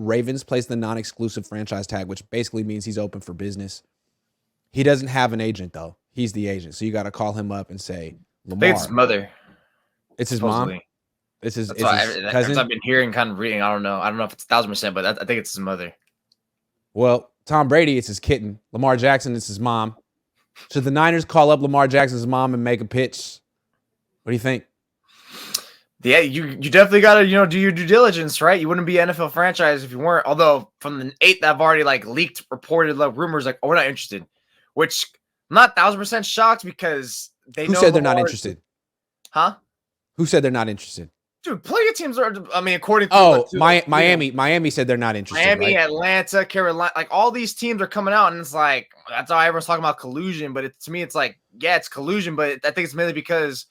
Ravens plays the non-exclusive franchise tag, which basically means he's open for business. He doesn't have an agent, though. He's the agent. So you got to call him up and say, I think it's Lamar. his mother. It's his Supposedly. mom? It's his That's why cousin? I've been hearing, kind of reading. I don't know if it's 1,000%, but I think it's his mother. Well, Tom Brady, it's his kitten. Lamar Jackson, it's his mom. Should the Niners call up Lamar Jackson's mom and make a pitch? What do you think? Yeah, you definitely got to, do your due diligence, right? You wouldn't be an NFL franchise if you weren't. Although from the 8 that have already leaked, reported rumors oh, we're not interested, which I'm not 1,000% shocked because they know. Who said they're not interested? Huh? Who said they're not interested? Dude, plenty of teams are. I mean, according to Miami said they're not interested. Miami, right? Atlanta, Carolina, all these teams are coming out, and it's that's how everyone's talking about collusion. But to me, it's yeah, it's collusion, but I think it's mainly because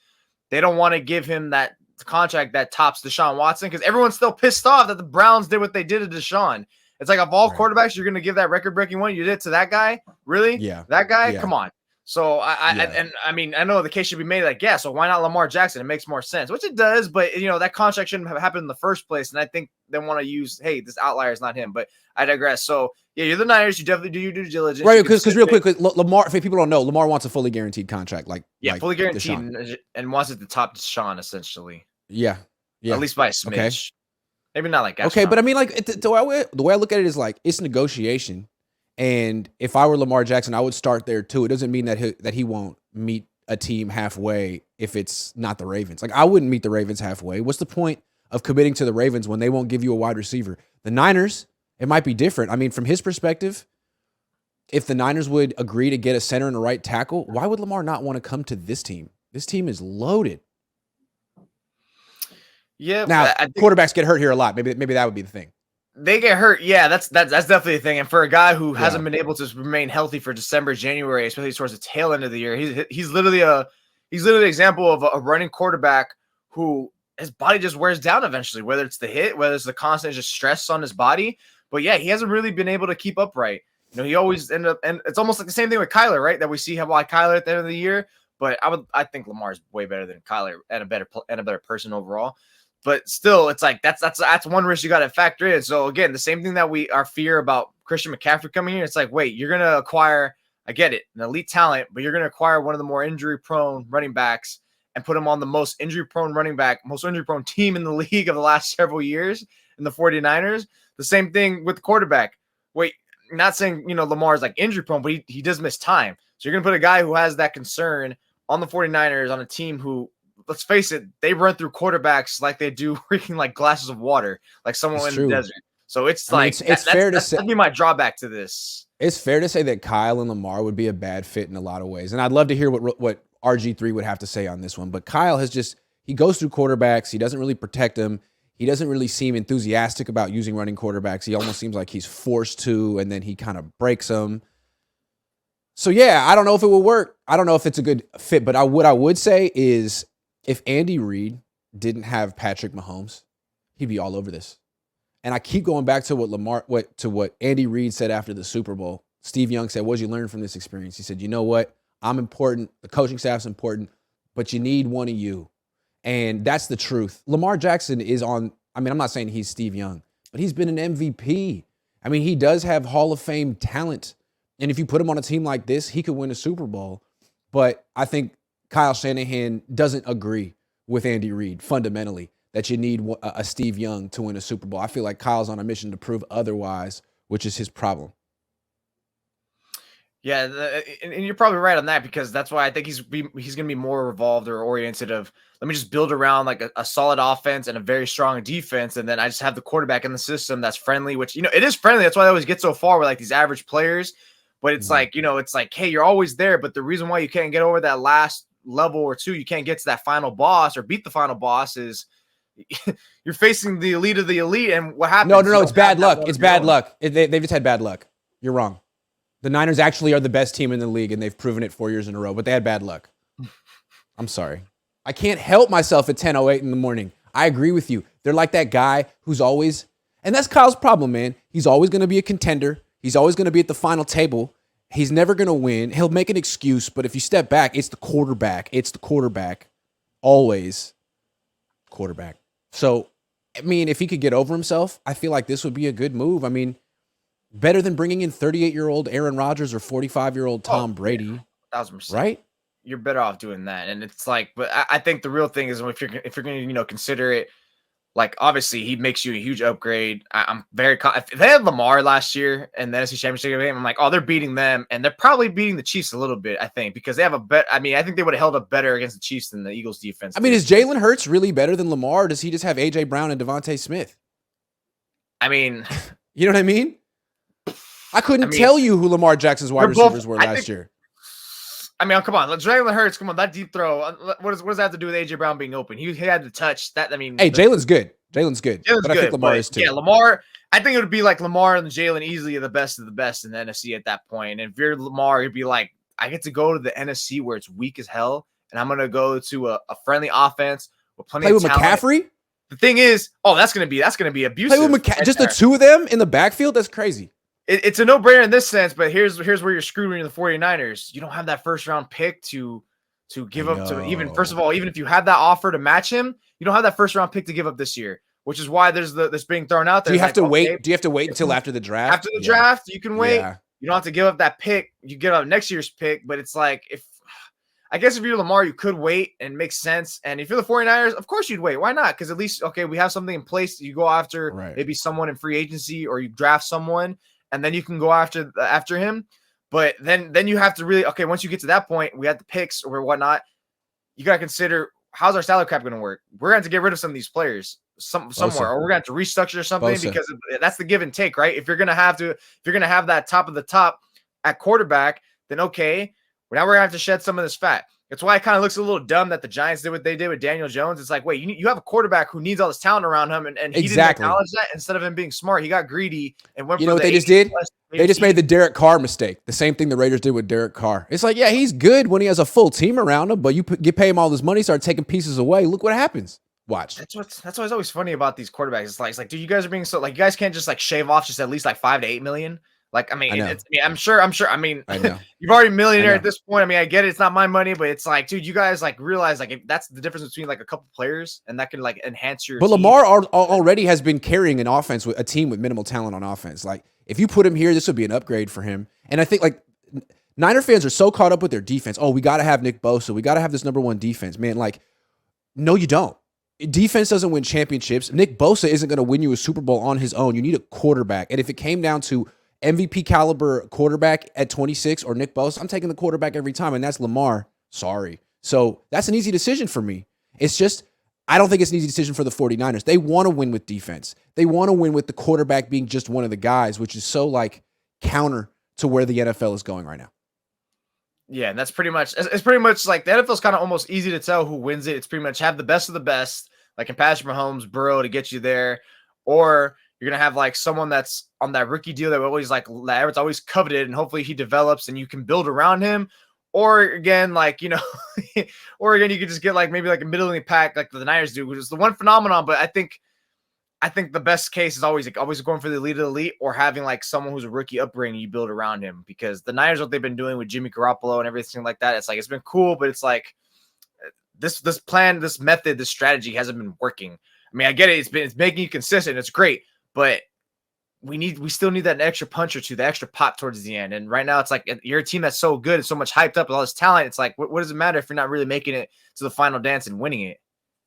they don't want to give him that contract that tops Deshaun Watson because everyone's still pissed off that the Browns did what they did to Deshaun. It's of all quarterbacks, you're going to give that record-breaking one. You did it to that guy, really? Yeah, that guy. Yeah. Come on. So I mean, I know the case should be made so why not Lamar Jackson? It makes more sense, which it does, but that contract shouldn't have happened in the first place. And I think they want to use, hey, this outlier is not him, but I digress. So yeah, you're the Niners. You definitely do your due diligence. Right. Because real quick, Lamar, if people don't know, Lamar wants a fully guaranteed contract. Fully guaranteed and wants it to top Deshaun essentially. Yeah. At least by a smidge. Okay. Maybe not that. Okay. But I mean, the way I look at it is it's negotiation. And if I were Lamar Jackson, I would start there too. It doesn't mean that he won't meet a team halfway if it's not the Ravens. I wouldn't meet the Ravens halfway. What's the point of committing to the Ravens when they won't give you a wide receiver? The Niners, it might be different. I mean, from his perspective, if the Niners would agree to get a center and a right tackle, why would Lamar not want to come to this team? This team is loaded. Yeah. Now, quarterbacks get hurt here a lot. Maybe that would be the thing. They get hurt. Yeah, that's definitely a thing. And for a guy who hasn't been able to remain healthy for December, January, especially towards the tail end of the year, he's literally an example of a running quarterback who his body just wears down eventually, whether it's the hit, whether it's the constant just stress on his body. But yeah, he hasn't really been able to keep upright. He always ended up, and it's almost like the same thing with Kyler, right? That we see Kyler at the end of the year. But I think Lamar is way better than Kyler and a better person overall. But still, it's that's one risk you got to factor in. So again, the same thing that our fear about Christian McCaffrey coming here. It's wait, you're gonna acquire, I get it, an elite talent, but you're gonna acquire one of the more injury-prone running backs and put him on the most injury-prone team in the league of the last several years in the 49ers. The same thing with the quarterback. Wait, not saying Lamar is injury-prone, but he does miss time. So you're gonna put a guy who has that concern on the 49ers on a team who, let's face it, they run through quarterbacks like they do freaking glasses of water, like someone in the desert. So it's fair to say that'd be my drawback to this. It's fair to say that Kyle and Lamar would be a bad fit in a lot of ways. And I'd love to hear what RG3 would have to say on this one. But Kyle he goes through quarterbacks. He doesn't really protect them. He doesn't really seem enthusiastic about using running quarterbacks. He almost seems like he's forced to, and then he kind of breaks them. So yeah, I don't know if it will work. I don't know if it's a good fit, but what I would say is, if Andy Reid didn't have Patrick Mahomes, he'd be all over this. And I keep going back to what Andy Reid said after the Super Bowl. Steve Young said, "What did you learn from this experience?" He said, "You know what? I'm important. The coaching staff's important, but you need one of you." And that's the truth. Lamar Jackson is on, I mean, I'm not saying he's Steve Young, but he's been an MVP. I mean, he does have Hall of Fame talent. And if you put him on a team like this, he could win a Super Bowl. But I think Kyle Shanahan doesn't agree with Andy Reid fundamentally that you need a Steve Young to win a Super Bowl. I feel like Kyle's on a mission to prove otherwise, which is his problem. Yeah, and you're probably right on that, because that's why I think he's going to be more revolved or oriented of, let me just build around a solid offense and a very strong defense, and then I just have the quarterback in the system that's friendly, which, it is friendly. That's why they always get so far with these average players. But it's hey, you're always there, but the reason why you can't get over that last level or two, you can't get to that final boss or beat the final boss, is you're facing the elite of the elite. And what happens? No, it's bad luck. It's bad luck. They've just had bad luck. You're wrong. The Niners actually are the best team in the league, and they've proven it 4 years in a row, but they had bad luck. I'm sorry. I can't help myself at 10:08 in the morning. I agree with you. They're like that guy who's always, and that's Kyle's problem, man. He's always going to be a contender. He's always going to be at the final table. He's never going to win. He'll make an excuse, but if you step back, it's the quarterback. It's the quarterback. Always quarterback. So I mean, if he could get over himself, I feel like this would be a good move. I mean, better than bringing in 38-year-old Aaron Rodgers or 45-year-old Tom Brady, yeah, 1,000%. right? You're better off doing that. And it's like, but I think the real thing is if you're going to consider it, like obviously he makes you a huge upgrade. I'm very if they had Lamar last year and the NFC Championship game, I'm like, oh, they're beating them, and they're probably beating the Chiefs a little bit. I think because they have a bet. I mean, I think they would have held up better against the Chiefs than the Eagles defense. I mean, is Jalen Hurts really better than Lamar? Or does he just have AJ Brown and Devontae Smith? I mean, you know what I mean? I couldn't tell you who Lamar Jackson's wide receivers were last year. I mean, come on, Jalen Hurts. Come on, that deep throw. What does that have to do with AJ Brown being open? He had to touch that. I mean, hey, Jalen's good. Jalen's good. But I think Lamar is too. Yeah, Lamar. I think it would be like Lamar and Jalen easily the best of the best in the NFC at that point. And if you're Lamar, you'd be like, I get to go to the NFC where it's weak as hell, and I'm gonna go to a friendly offense with plenty of talent. McCaffrey. The thing is, that's gonna be abusive. Play with just the two of them in the backfield. That's crazy. It's a no-brainer in this sense, but here's where you're screwed when you're the 49ers. You don't have that first-round pick to give up to even, first of all, even if you have that offer to match him, you don't have that first-round pick to give up this year, which is why there's this being thrown out there. Do you have to wait? Do you have to wait until after the draft? After the draft, you can wait. Yeah. You don't have to give up that pick. You give up next year's pick, but it's like I guess if you're Lamar, you could wait and make sense. And if you're the 49ers, of course you'd wait. Why not? Because at least, we have something in place. You go after maybe someone in free agency or you draft someone, and then you can go after him. But then you have to really, once you get to that point, we have the picks or whatnot, you got to consider, how's our salary cap going to work? We're going to have to get rid of some of these players somewhere, or we're going to have to restructure something because that's the give and take, right? If you're going to have that top of the top at quarterback, then now we're going to have to shed some of this fat. That's why it kind of looks a little dumb that the Giants did what they did with Daniel Jones. It's like, wait, you have a quarterback who needs all this talent around him, and he didn't acknowledge that. Instead of him being smart, he got greedy and went. You know what they just did? They just made the Derek Carr mistake. The same thing the Raiders did with Derek Carr. It's like, yeah, he's good when he has a full team around him, but you pay him all this money, start taking pieces away. Look what happens. Watch. That's what's always funny about these quarterbacks. It's like, dude, you guys are being so you guys can't just shave off just at least $5 to $8 million. I'm sure. I mean, you've already millionaire at this point. I mean, I get it. It's not my money, but it's like, dude, you guys realize that's the difference between a couple players, and that can enhance your. But team. Lamar already has been carrying an offense with a team with minimal talent on offense. Like, if you put him here, this would be an upgrade for him. And I think Niner fans are so caught up with their defense. Oh, we got to have Nick Bosa. We got to have this number one defense, man. No, you don't. Defense doesn't win championships. Nick Bosa isn't going to win you a Super Bowl on his own. You need a quarterback. And if it came down to MVP caliber quarterback at 26 or Nick Bosa, I'm taking the quarterback every time, and that's Lamar. Sorry. So that's an easy decision for me. It's just, I don't think it's an easy decision for the 49ers. They want to win with defense. They want to win with the quarterback being just one of the guys, which is so counter to where the NFL is going right now. Yeah, and that's pretty much, it's pretty much the NFL's kind of almost easy to tell who wins it. It's pretty much have the best of the best, in Patrick Mahomes, Burrow to get you there, or you're going to have someone that's on that rookie deal that we always it's always coveted, and hopefully he develops and you can build around him. Or again, or again, you could just get maybe a middling pack like the Niners do, which is the one phenomenon. But I think the best case is always going for the elite of the elite, or having someone who's a rookie upbringing, you build around him, because the Niners, what they've been doing with Jimmy Garoppolo and everything like that, it's been cool, but it's this plan, this method, this strategy hasn't been working. I mean, I get it. It's making you consistent. It's great. But we still need that extra punch or two, the extra pop towards the end. And right now it's you're a team that's so good and so much hyped up with all this talent. It's what does it matter if you're not really making it to the final dance and winning it?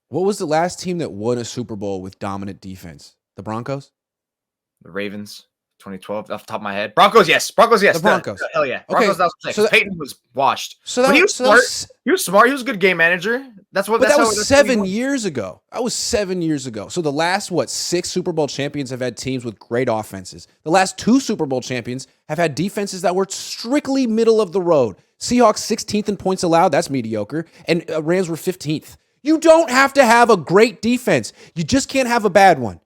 What was the last team that won a Super Bowl with dominant defense? The Broncos? The Ravens, 2012, off the top of my head. Broncos, yes. The Broncos. Hell yeah. Broncos, okay. So Peyton was washed. So but he was smart. He was smart. He was a good game manager. That was 7 years ago. That was 7 years ago. So the last, 6 Super Bowl champions have had teams with great offenses. The last 2 Super Bowl champions have had defenses that were strictly middle of the road. Seahawks 16th in points allowed. That's mediocre. And Rams were 15th. You don't have to have a great defense. You just can't have a bad one.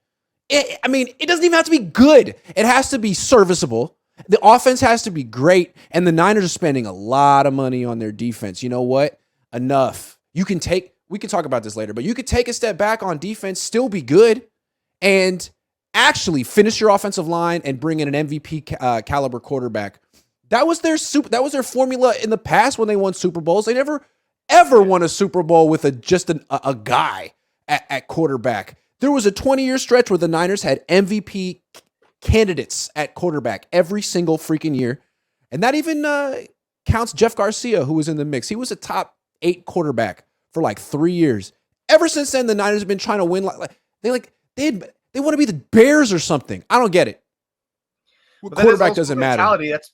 It doesn't even have to be good. It has to be serviceable. The offense has to be great, and the Niners are spending a lot of money on their defense. You know what? Enough. We can talk about this later, but you could take a step back on defense, still be good, and actually finish your offensive line and bring in an MVP caliber quarterback. That was their formula in the past when they won Super Bowls. They never ever won a Super Bowl with just a guy at quarterback. There was a 20-year stretch where the Niners had MVP candidates at quarterback every single freaking year. And that even counts Jeff Garcia, who was in the mix. He was a top 8 quarterback for like 3 years. Ever since then, the Niners have been trying to win. They want to be the Bears or something. I don't get it. Quarterback doesn't matter.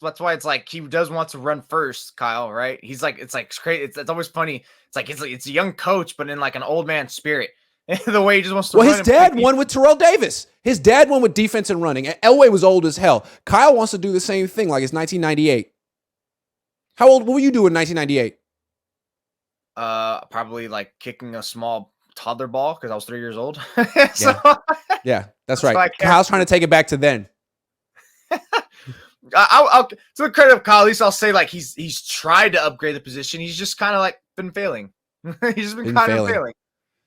That's why it's like he does want to run first, Kyle. Right? He's like it's crazy. It's always funny. It's a young coach, but in like an old man spirit. The way he just wants to. Well, his dad won with Terrell Davis. His dad won with defense and running. Elway was old as hell. Kyle wants to do the same thing, like it's 1998. How old? What were you doing in 1998? Probably like kicking a small toddler ball because I was 3 years old. Yeah, that's right. Kyle's trying to take it back to then. I'll to the credit of Kyle, at least I'll say like he's tried to upgrade the position. He's just kind of like been failing. He's just been kind of failing.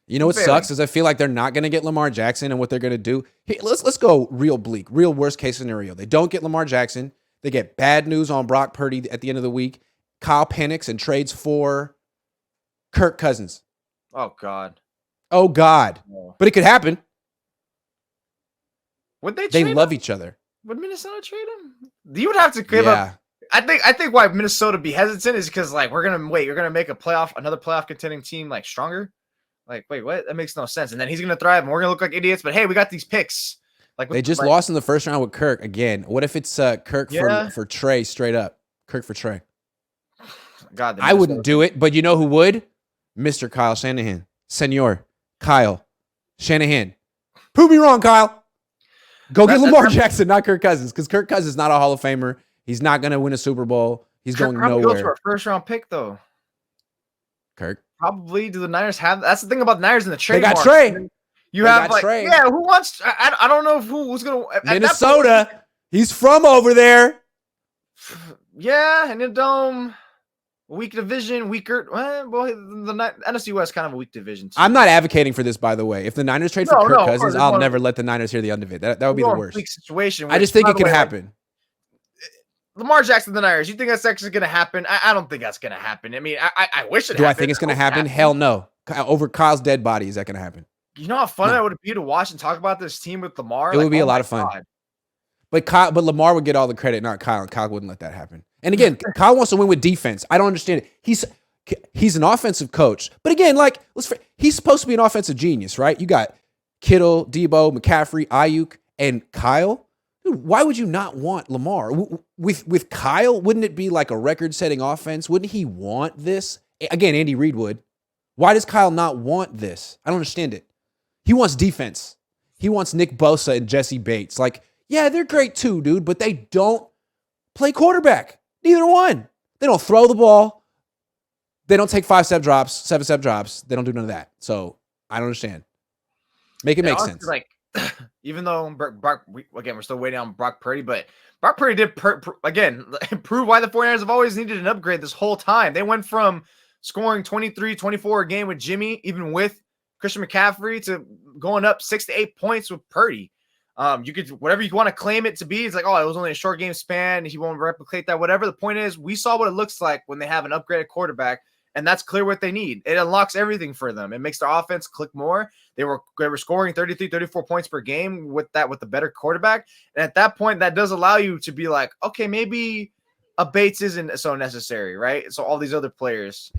You know what sucks is I feel like they're not going to get Lamar Jackson, and what they're going to do. Hey, let's go real bleak, real worst case scenario. They don't get Lamar Jackson. They get bad news on Brock Purdy at the end of the week. Kyle panics and trades for Kirk Cousins. Oh God. But it could happen. Would they? They love each other. Would Minnesota trade him? You would have to give up. I think why Minnesota be hesitant is because like you're gonna make another playoff contending team like stronger. Like, wait, what? That makes no sense. And then he's gonna thrive, and we're gonna look like idiots. But hey, we got these picks. Like they just lost in the first round with Kirk again. What if it's Kirk for Trey straight up? Kirk for Trey. God, I wouldn't do it, but you know who would? Mr. Kyle Shanahan, Senor Kyle Shanahan. Prove me wrong, Kyle. Go get Lamar Jackson, not Kirk Cousins, because Kirk Cousins is not a Hall of Famer. He's not going to win a Super Bowl. He's going nowhere. Go for a first-round pick, though. Kirk? Probably. Do the Niners have? That's the thing about the Niners in the trade. They got Trey. You have like, Trey. Yeah. Who wants? I don't know who's going to Minnesota. He's from over there. Yeah, and the dome. Weak division, weaker. Well, the NFC West kind of a weak division too. I'm not advocating for this, by the way. If the Niners trade for Kirk Cousins, I'll never let the Niners hear the end of it. That would be the worst. Weak situation. I just think it could happen. Lamar Jackson, the Niners. You think that's actually going to happen? I don't think that's going to happen. I mean, I wish it. Do I think it's going to happen? Hell no. Over Kyle's dead body, is that going to happen? You know how fun that would be to watch and talk about this team with Lamar. It would be a lot of fun. But Lamar would get all the credit, not Kyle. And Kyle wouldn't let that happen. And again, Kyle wants to win with defense. I don't understand it. He's an offensive coach. But again, like he's supposed to be an offensive genius, right? You got Kittle, Debo, McCaffrey, Ayuk, and Kyle. Dude, why would you not want Lamar? With Kyle, wouldn't it be like a record-setting offense? Wouldn't he want this? Again, Andy Reid would. Why does Kyle not want this? I don't understand it. He wants defense. He wants Nick Bosa and Jesse Bates. Like, yeah, they're great too, dude, but they don't play quarterback. Neither one. They don't throw the ball. They don't take 5-step drops, 7-step drops. They don't do none of that. So I don't understand. Make it make sense. Like, even though Brock, we're still waiting on Brock Purdy, but Brock Purdy did again prove why the 49ers have always needed an upgrade this whole time. They went from scoring 23, 24 a game with Jimmy, even with Christian McCaffrey, to going up 6 to 8 points with Purdy. You could, whatever you want to claim it to be, it's like, oh, it was only a short game span. He won't replicate that. Whatever the point is, we saw what it looks like when they have an upgraded quarterback, and that's clear what they need. It unlocks everything for them. It makes their offense click more. They were scoring 33, 34 points per game with the better quarterback. And at that point, that does allow you to be like, okay, maybe a Bates isn't so necessary, right? So all these other players.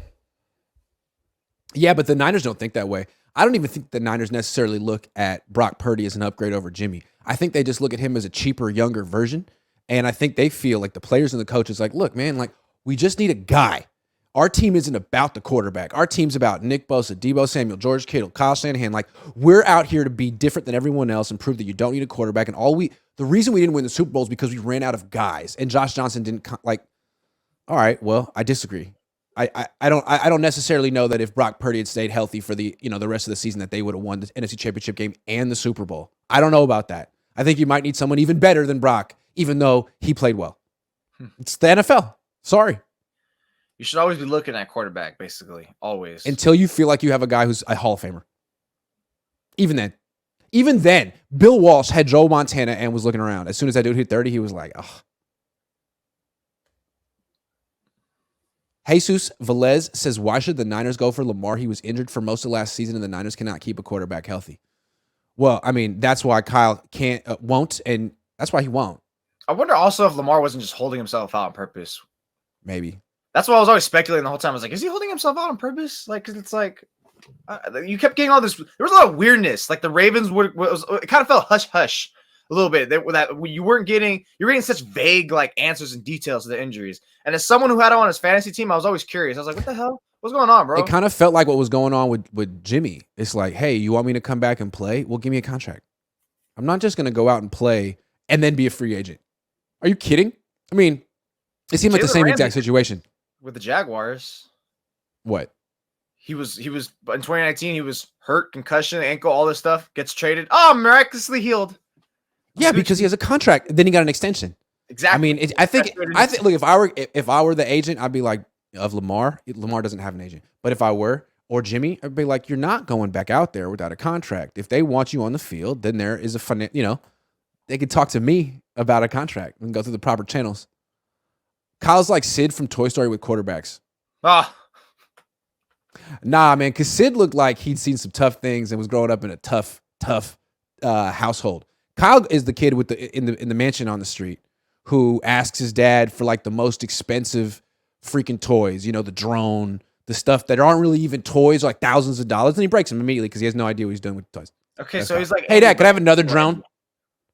Yeah, but the Niners don't think that way. I don't even think the Niners necessarily look at Brock Purdy as an upgrade over Jimmy. I think they just look at him as a cheaper, younger version. And I think they feel like the players and the coaches like, look, man, like we just need a guy. Our team isn't about the quarterback. Our team's about Nick Bosa, Debo Samuel, George Kittle, Kyle Shanahan. Like we're out here to be different than everyone else and prove that you don't need a quarterback. And the reason we didn't win the Super Bowl is because we ran out of guys. And Josh Johnson didn't all right, well, I disagree. I don't necessarily know that if Brock Purdy had stayed healthy for the rest of the season that they would have won the NFC Championship game and the Super Bowl. I don't know about that. I think you might need someone even better than Brock, even though he played well. It's the NFL. Sorry. You should always be looking at quarterback, basically. Always. Until you feel like you have a guy who's a Hall of Famer. Even then, Bill Walsh had Joe Montana and was looking around. As soon as that dude hit 30, he was like, ugh. Jesus Velez says, why should the Niners go for Lamar? He was injured for most of last season, and the Niners cannot keep a quarterback healthy. Well, I mean, that's why Kyle won't, and that's why he won't. I wonder also if Lamar wasn't just holding himself out on purpose. Maybe. That's what I was always speculating the whole time. I was like, is he holding himself out on purpose? Like, because it's like you kept getting all this. There was a lot of weirdness. Like the Ravens it kind of felt hush hush a little bit. That you were getting such vague like answers and details to the injuries. And as someone who had him on his fantasy team, I was always curious. I was like, what the hell? What's going on, bro? It kind of felt like what was going on with Jimmy. It's like, hey, you want me to come back and play? Well, give me a contract. I'm not just going to go out and play and then be a free agent. Are you kidding? I mean, it seemed like the same exact situation with the Jaguars. What? He was in 2019. He was hurt, concussion, ankle, all this stuff. Gets traded. Oh, miraculously healed. Yeah, because he has a contract. Then he got an extension. Exactly. I mean, I think. Look, if I were the agent, I'd be like, of Lamar. Lamar doesn't have an agent, but if I were, or Jimmy, I'd be like, you're not going back out there without a contract. If they want you on the field, then there is they could talk to me about a contract and go through the proper channels. Kyle's like Sid from Toy Story with quarterbacks. Nah, man, because Sid looked like he'd seen some tough things and was growing up in a tough household. Kyle is the kid with in the mansion on the street who asks his dad for like the most expensive freaking toys, the drone, the stuff that aren't really even toys, like thousands of dollars, and he breaks them immediately because he has no idea what he's doing with the toys. Okay, so he's like, hey, Dad, can I have another drone?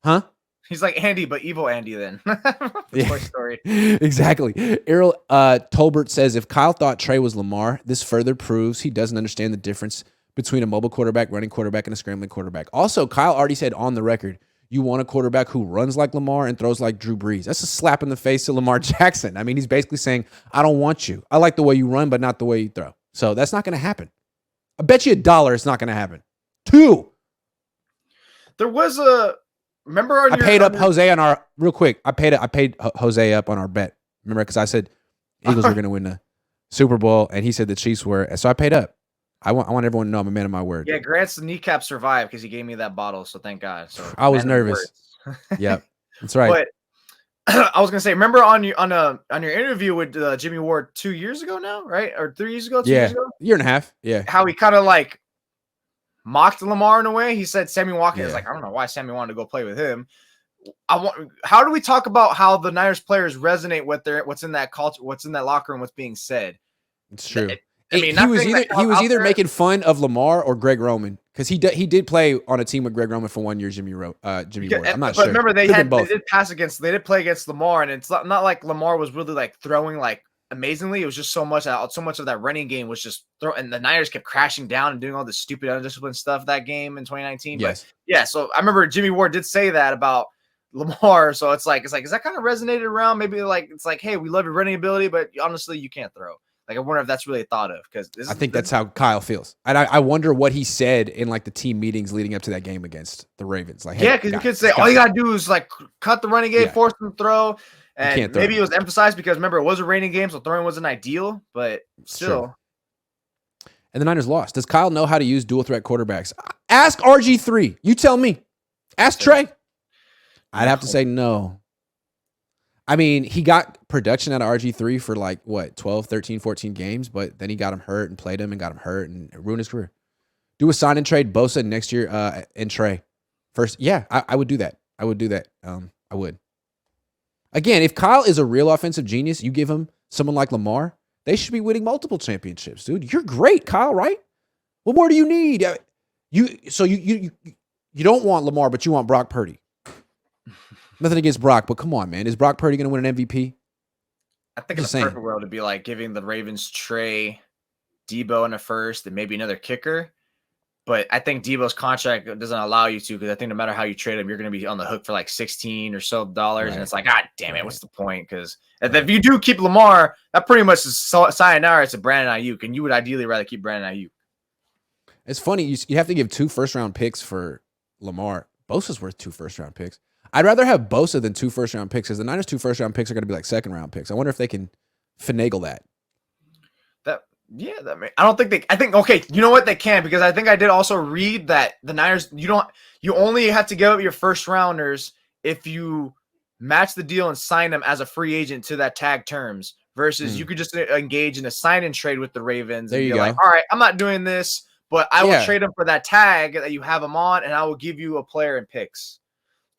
Huh? He's like Andy, but evil Andy then. Toy Story. Exactly. Errol Tolbert says, if Kyle thought Trey was Lamar, this further proves he doesn't understand the difference between a mobile quarterback, running quarterback, and a scrambling quarterback. Also, Kyle already said on the record, you want a quarterback who runs like Lamar and throws like Drew Brees. That's a slap in the face to Lamar Jackson. I mean, he's basically saying, I don't want you. I like the way you run, but not the way you throw. So that's not going to happen. I bet you $1 it's not going to happen. 2. There was a... Remember I paid up Jose on our real quick. I paid Jose up on our bet. Remember, because I said Eagles were going to win the Super Bowl, and he said the Chiefs were. So I paid up. I want everyone to know I'm a man of my word. Yeah, Grant's kneecap survived because he gave me that bottle. So thank God. So I was nervous. Yep, that's right. But I was gonna say, remember on your interview with Jimmy Ward 2 years ago now, right? Or 3 years ago? 2 years ago? Year and a half. Yeah. How he kind of like mocked Lamar in a way. He said Sammy Watkins is like, I don't know why Sammy wanted to go play with him. How do we talk about how the Niners players resonate with what's in that culture, what's in that locker room, what's being said? It's true. I mean, he was either making fun of Lamar or Greg Roman because he did play on a team with Greg Roman for 1 year. Jimmy Ward. I'm not sure. But remember, they did play against Lamar, and it's not like Lamar was really like throwing like amazingly. It was just so much of that running game was just and the Niners kept crashing down and doing all this stupid undisciplined stuff that game in 2019. Yes. But yeah, so I remember Jimmy Ward did say that about Lamar. So it's like, is that kind of resonated around? Maybe like, it's like, hey, we love your running ability, but honestly, you can't throw. Like, I wonder if that's really thought of because I think that's how Kyle feels. And I wonder what he said in like the team meetings leading up to that game against the Ravens. Like, hey, because you could say all you got to do is like cut the running game, force them to throw. And maybe it was emphasized because remember, it was a raining game, so throwing wasn't ideal, but still. And the Niners lost. Does Kyle know how to use dual threat quarterbacks? Ask RG3. You tell me. Ask Trey. I'd have to say no. I mean, he got production out of RG3 for like, 12, 13, 14 games, but then he got him hurt and played him and got him hurt and ruined his career. Do a sign and trade Bosa next year and Trey. First, yeah, I would do that. I would do that. I would. Again, if Kyle is a real offensive genius, you give him someone like Lamar, they should be winning multiple championships, dude. You're great, Kyle, right? What more do you need? You don't want Lamar, but you want Brock Purdy. Nothing against Brock, but come on, man. Is Brock Purdy going to win an MVP? I think it's a perfect world to be like giving the Ravens Trey, Debo in a first, and maybe another kicker. But I think Debo's contract doesn't allow you to because I think no matter how you trade him, you're going to be on the hook for like $16 or so dollars. Right. And it's like, God damn it, what's the point? Because if you do keep Lamar, that pretty much is sayonara to Brandon Ayuk, and you would ideally rather keep Brandon Ayuk. It's funny. You have to give 2 first-round picks for Lamar. Bosa's worth 2 first-round picks. I'd rather have Bosa than 2 first-round picks because the Niners' 2 first-round picks are going to be like second-round picks. I wonder if they can finagle that. I don't think they. I think okay. You know what, they can because I think I did also read that the Niners. You only have to give up your first rounders if you match the deal and sign them as a free agent to that tag terms. Versus you could just engage in a sign and trade with the Ravens. There and you be go. Like, all right, I'm not doing this, but I will trade him for that tag that you have him on, and I will give you a player and picks.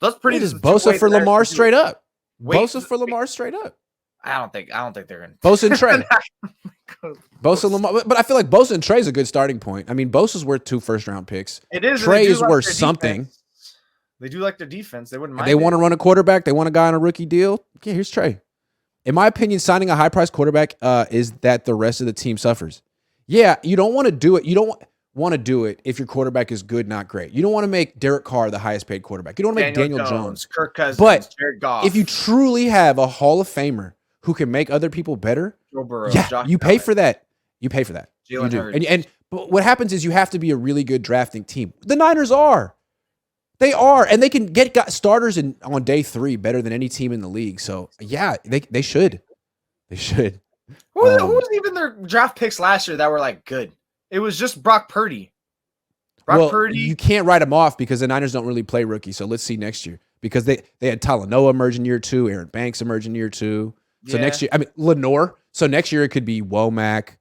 That's pretty. Just Bosa for Lamar straight up. Bosa for Lamar straight up. I don't think they're gonna Bosa and Trey. Bosa Lamar, but I feel like Bosa and Trey's a good starting point. I mean, Bosa's worth 2 first-round picks. It is. Trey is worth something. They do like their defense. They wouldn't mind. They want to run a quarterback. They want a guy on a rookie deal. Okay, here's Trey. In my opinion, signing a high-priced quarterback is that the rest of the team suffers. Yeah, you don't want to do it. You don't want to do it if your quarterback is good, not great. You don't want to make Derek Carr the highest-paid quarterback. You don't want to make Daniel Jones, Kirk Cousins, but Jared Goff. If you truly have a Hall of Famer who can make other people better, Joe Burrow, you pay for that. You pay for that. You do. But what happens is you have to be a really good drafting team. The Niners are. They are, and they can get starters on day 3 better than any team in the league. So, yeah, they should. They should. Who was even their draft picks last year that were, like, good? It was just Brock Purdy. Purdy. You can't write them off because the Niners don't really play rookie. So, let's see next year. Because they had Talanoa emerge in year 2, Aaron Banks emerge in year 2. So next year, Lenore. So next year it could be Womack,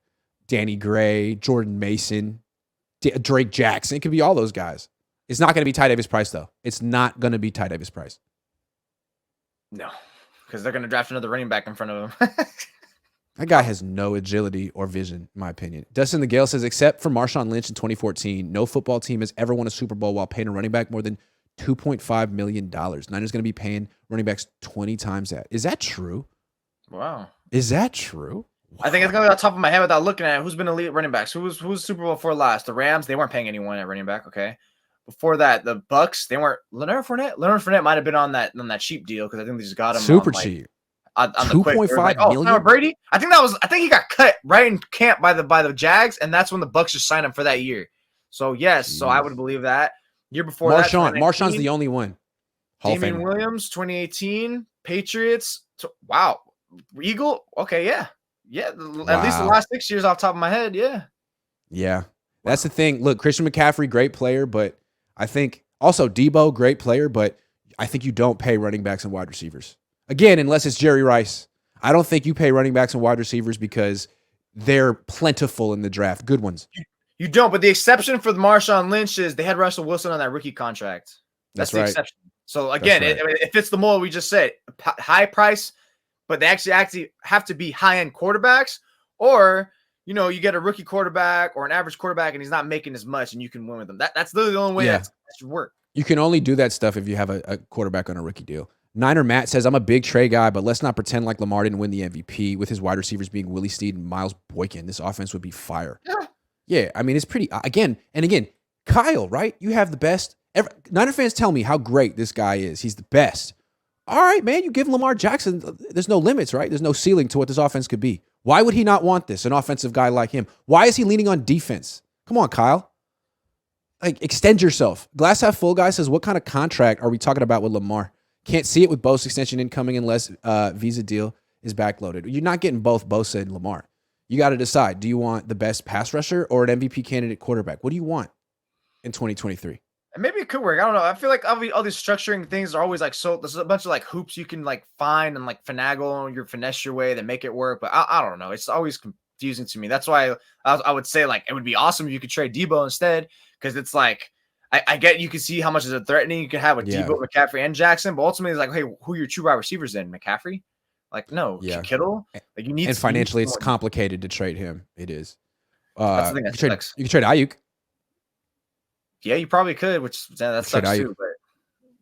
Danny Gray, Jordan Mason, Drake Jackson. It could be all those guys. It's not going to be Ty Davis Price, though. It's not going to be Ty Davis Price. No, because they're going to draft another running back in front of him. That guy has no agility or vision, in my opinion. Dustin the Gale says, except for Marshawn Lynch in 2014, no football team has ever won a Super Bowl while paying a running back more than $2.5 million. Niners going to be paying running backs 20 times that. Is that true? Wow. Is that true? Wow. I think it's going to be on top of my head without looking at it. Who's been elite running backs? Who's Super Bowl for last? The Rams, they weren't paying anyone at running back, okay? Before that, the Bucks, they weren't. Leonard Fournette might have been on that cheap deal because I think they just got him super cheap. On the quick. $2.5 million. Tom Brady? I think he got cut right in camp by the Jags, and that's when the Bucks just signed him for that year. So yes, so I would believe that. Year before Marshawn's the only one. Damian Williams, 2018, Patriots. Wow. Eagle, okay, yeah. At least the last 6 years off the top of my head, yeah. Yeah, that's the thing. Look, Christian McCaffrey, great player, but I think also Debo, great player, but I think you don't pay running backs and wide receivers. Again, unless it's Jerry Rice. I don't think you pay running backs and wide receivers because they're plentiful in the draft. Good ones. You don't, but the exception for the Marshawn Lynch is they had Russell Wilson on that rookie contract. That's the exception. So again, it fits the mold we just said. High price, but they actually have to be high-end quarterbacks, or you get a rookie quarterback or an average quarterback and he's not making as much and you can win with them. That's literally the only way that should work. You can only do that stuff if you have a quarterback on a rookie deal. Niner Matt says, I'm a big Trey guy, but let's not pretend like Lamar didn't win the MVP with his wide receivers being Willie Snead and Miles Boykin. This offense would be fire. Yeah, I mean, it's pretty, again, Kyle, right? You have the best. Niner fans tell me how great this guy is. He's the best. All right, man, you give Lamar Jackson, there's no limits, right? There's no ceiling to what this offense could be. Why would he not want this, an offensive guy like him? Why is he leaning on defense? Come on, Kyle. Like, extend yourself. Glass half full guy says, what kind of contract are we talking about with Lamar? Can't see it with Bosa extension incoming unless visa deal is backloaded. You're not getting both Bosa and Lamar. You got to decide. Do you want the best pass rusher or an MVP candidate quarterback? What do you want in 2023? And maybe it could work. I don't know. I feel like all these structuring things are always like, so there's a bunch of like hoops you can like find and like finesse your way that make it work. But I don't know. It's always confusing to me. That's why I would say like it would be awesome if you could trade Debo instead, because it's like I get you can see how much is it threatening you can have with Debo, McCaffrey, and Jackson, but ultimately it's like, hey, who are your true wide receivers then? McCaffrey? Like no, Kittle. Like you need. And financially, it's complicated to trade him. It is. That's the thing you can trade Ayuk. Yeah, you probably could, which that sucks too. But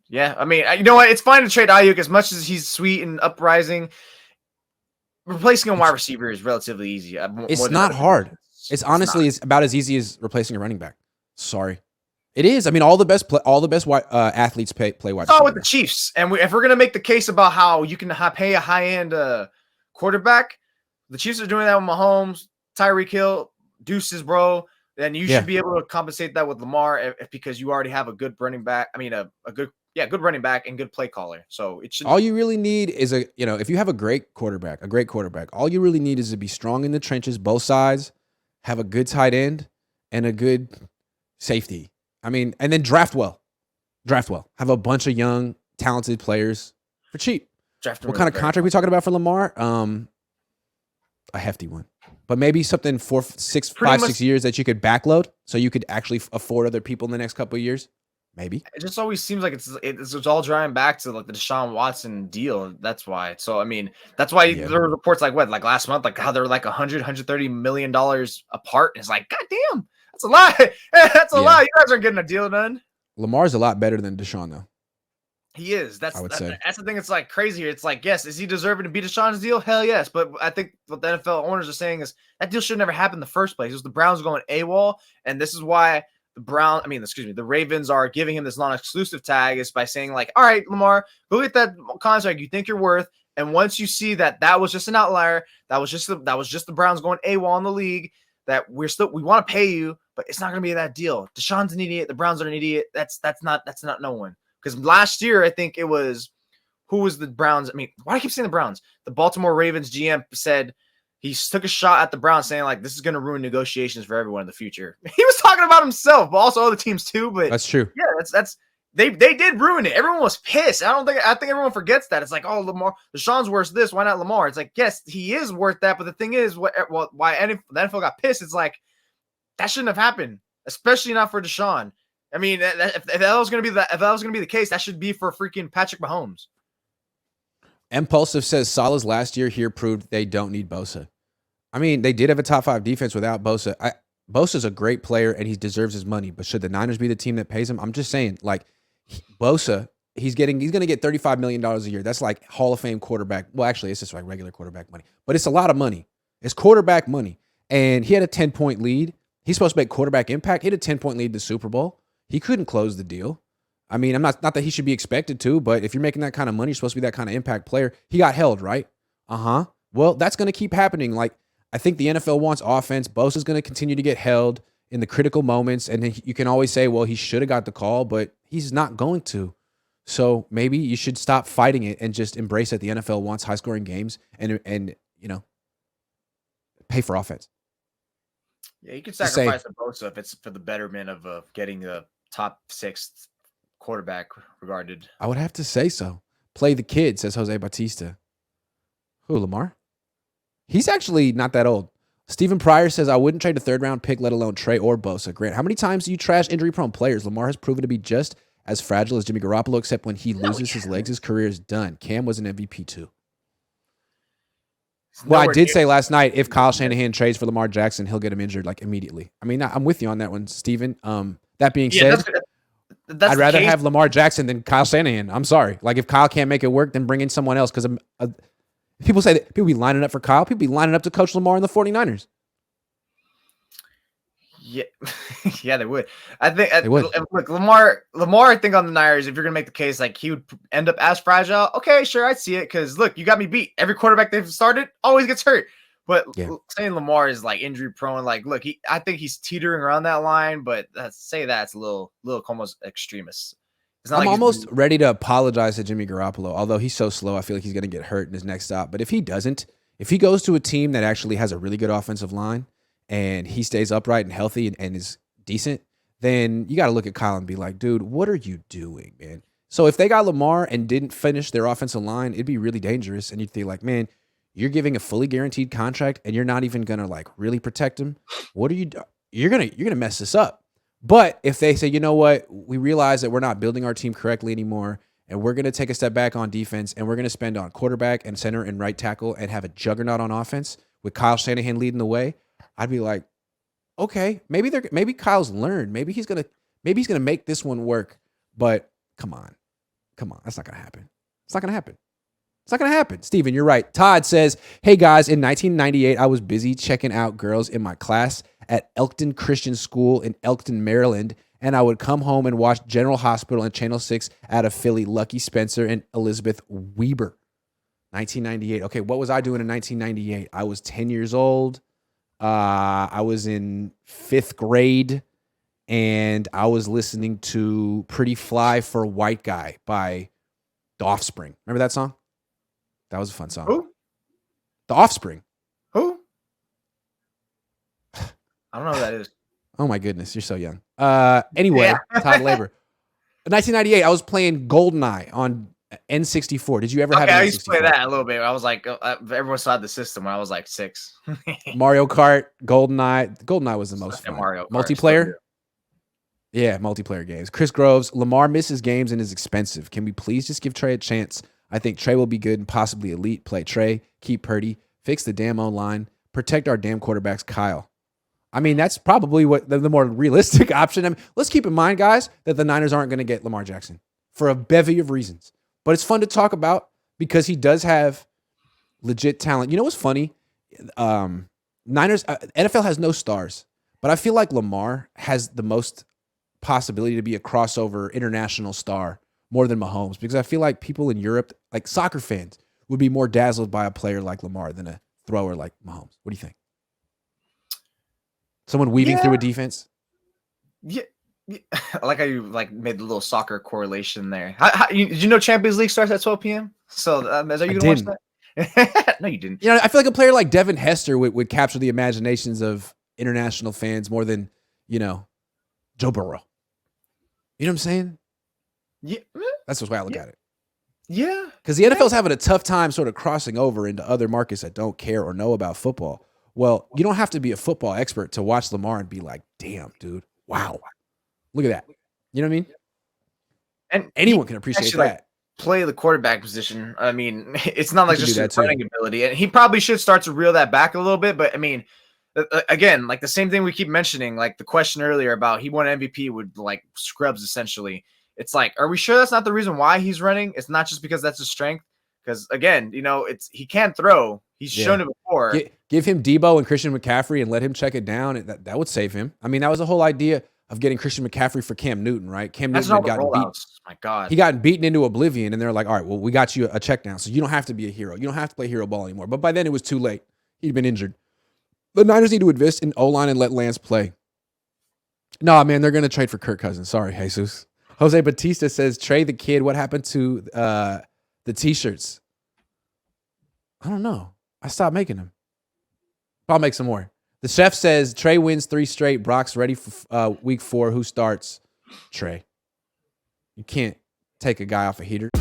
yeah, I mean, you know what? It's fine to trade Ayuk as much as he's sweet and uprising. Replacing a wide receiver is relatively easy. It's not hard. It's honestly it's about as easy as replacing a running back. Sorry, it is. I mean, all the best athletes play wide. It's all with the Chiefs, and if we're gonna make the case about how you can pay a high-end quarterback, the Chiefs are doing that with Mahomes, Tyreek Hill, Deuces, bro. Then you should be able to compensate that with Lamar because you already have a good running back. I mean, a good running back and good play caller. So it should. All you really need is if you have a great quarterback, all you really need is to be strong in the trenches, both sides, have a good tight end and a good safety. I mean, and then draft well. Have a bunch of young, talented players for cheap. What kind of contract are we talking about for Lamar? A hefty one. but maybe something 6 years that you could backload so you could actually afford other people in the next couple of years. Maybe. It just always seems like it's all drawing back to like the Deshaun Watson deal. That's why. So I mean, that's why there were reports like last month, like how they're like $130 million apart. And it's like, God damn, that's a lot. That's a lot. You guys aren't getting a deal done. Lamar's a lot better than Deshaun, though. He is. That's the thing. It's like crazier. It's like, yes, is he deserving to be Deshaun's deal? Hell yes. But I think what the NFL owners are saying is that deal should never happen in the first place. It was the Browns going AWOL, and this is why the Ravens are giving him this non-exclusive tag is by saying like, all right, Lamar, go get that contract you think you're worth. And once you see that was just an outlier, that was just the Browns going AWOL in the league, that we want to pay you, but it's not going to be that deal. Deshaun's an idiot. The Browns are an idiot. That's not no one. Because last year, I think it was, who was the Browns? I mean, why do I keep saying the Browns? The Baltimore Ravens GM said he took a shot at the Browns saying like, this is going to ruin negotiations for everyone in the future. He was talking about himself, but also other teams too. But that's true. Yeah, they did ruin it. Everyone was pissed. I think everyone forgets that. It's like, oh, Lamar, Deshaun's worth this. Why not Lamar? It's like, yes, he is worth that. But the thing is, why the NFL got pissed? It's like, that shouldn't have happened, especially not for Deshaun. I mean, if that was going to be the case, that should be for freaking Patrick Mahomes. Impulsive says Salah's last year here proved they don't need Bosa. I mean, they did have a top 5 defense without Bosa. Bosa's a great player and he deserves his money, but should the Niners be the team that pays him? I'm just saying, like, Bosa, he's going to get $35 million a year. That's like Hall of Fame quarterback. Well, actually, it's just like regular quarterback money, but it's a lot of money. It's quarterback money. And he had a 10-point lead. He's supposed to make quarterback impact. He had a 10-point lead in the Super Bowl. He couldn't close the deal. I mean, I'm not that he should be expected to, but if you're making that kind of money, you're supposed to be that kind of impact player. He got held, right? Well, that's going to keep happening. Like, I think the NFL wants offense. Bosa's going to continue to get held in the critical moments, and you can always say, well, he should have got the call, but he's not going to. So maybe you should stop fighting it and just embrace that the NFL wants high-scoring games and pay for offense. Yeah, you could sacrifice the Bosa if it's for the betterment of getting the top 6 quarterback regarded. I would have to say so. Play the kid, says Jose Bautista. Who, Lamar? He's actually not that old. Stephen Pryor says, I wouldn't trade a 3rd-round pick, let alone Trey or Bosa. Grant, how many times do you trash injury-prone players? Lamar has proven to be just as fragile as Jimmy Garoppolo, except when he loses his legs, his career is done. Cam was an MVP too. Well, I did say last night, if Kyle Shanahan trades for Lamar Jackson, he'll get him injured like immediately. I mean, I'm with you on that one, Steven. That being said, I'd rather have Lamar Jackson than Kyle Shanahan. I'm sorry. Like, if Kyle can't make it work, then bring in someone else. Because people say that people be lining up for Kyle. People be lining up to coach Lamar in the 49ers. Yeah, yeah, they would. I think they would. Look, Lamar. I think on the Niners, if you're gonna make the case like he would end up as fragile, okay, sure, I'd see it. Because look, you got me beat. Every quarterback they've started always gets hurt. But saying Lamar is like injury prone, like, look, I think he's teetering around that line. But that's a little almost extremist. I'm almost ready to apologize to Jimmy Garoppolo. Although he's so slow, I feel like he's gonna get hurt in his next stop. But if he doesn't, if he goes to a team that actually has a really good offensive line, and he stays upright and healthy and is decent, then you got to look at Kyle and be like, dude, what are you doing, man? So if they got Lamar and didn't finish their offensive line, it'd be really dangerous. And you'd be like, man, you're giving a fully guaranteed contract and you're not even going to like really protect him. What are you doing? You're going to mess this up. But if they say, you know what, we realize that we're not building our team correctly anymore, and we're going to take a step back on defense, and we're going to spend on quarterback and center and right tackle and have a juggernaut on offense with Kyle Shanahan leading the way, I'd be like, okay, maybe Kyle's learned. Maybe he's gonna make this one work. But come on, that's not gonna happen. It's not gonna happen. Steven, you're right. Todd says, hey guys, in 1998, I was busy checking out girls in my class at Elkton Christian School in Elkton, Maryland, and I would come home and watch General Hospital and Channel 6 out of Philly, Lucky Spencer and Elizabeth Weber. 1998. Okay, what was I doing in 1998? I was 10 years old. I was in 5th grade, and I was listening to Pretty Fly for a White Guy by The Offspring. Remember that song? That was a fun song. Who? The Offspring. Who? I don't know who that is. Oh, my goodness. You're so young. Anyway, Todd Labor. In 1998, I was playing GoldenEye on N64. Did you ever have Okay, an I used to play N64? that a little bit. I was like, everyone saw the system when I was like 6. Mario Kart, GoldenEye. GoldenEye was the most fun. Mario Kart, Multiplayer? Yeah, multiplayer games. Chris Groves, Lamar misses games and is expensive. Can we please just give Trey a chance? I think Trey will be good and possibly elite. Play Trey, keep Purdy, fix the damn O-line, protect our damn quarterbacks, Kyle. I mean, that's probably what the more realistic option. I mean, let's keep in mind, guys, that the Niners aren't going to get Lamar Jackson for a bevy of reasons. But it's fun to talk about because he does have legit talent. You know what's funny? Niners, NFL has no stars, but I feel like Lamar has the most possibility to be a crossover international star more than Mahomes, because I feel like people in Europe, like soccer fans, would be more dazzled by a player like Lamar than a thrower like Mahomes. What do you think? Someone weaving through a defense? Yeah. I like how you made the little soccer correlation there. Did you know Champions League starts at 12 p.m.? So are you going to watch that? No, you didn't. You know, I feel like a player like Devin Hester would capture the imaginations of international fans more than, Joe Burrow. You know what I'm saying? Yeah. That's the way I look at it. Yeah. Because the NFL's having a tough time sort of crossing over into other markets that don't care or know about football. Well, you don't have to be a football expert to watch Lamar and be like, damn, dude, wow. Look at that. You know what I mean? And anyone can appreciate that. Play the quarterback position. I mean, it's not like just his too. running ability. And he probably should start to reel that back a little bit. But I mean, again, like the same thing we keep mentioning, like the question earlier about he won MVP with like scrubs essentially. It's like, are we sure that's not the reason why he's running? It's not just because that's his strength. Because again, he can't throw. He's shown it before. Give him Debo and Christian McCaffrey and let him check it down. That would save him. I mean, that was the whole idea of getting Christian McCaffrey for Cam Newton, right? Cam Newton had gotten beat. My God. He got beaten into oblivion, and they're like, all right, well, we got you a check down, so you don't have to be a hero. You don't have to play hero ball anymore. But by then, it was too late. He'd been injured. The Niners need to invest in O-line and let Lance play. No, man, they're going to trade for Kirk Cousins. Sorry, Jesus. Jose Batista says, trade the kid. What happened to the T-shirts? I don't know. I stopped making them. I'll make some more. The chef says, Trey wins 3 straight. Brock's ready for week 4. Who starts? Trey. You can't take a guy off a heater.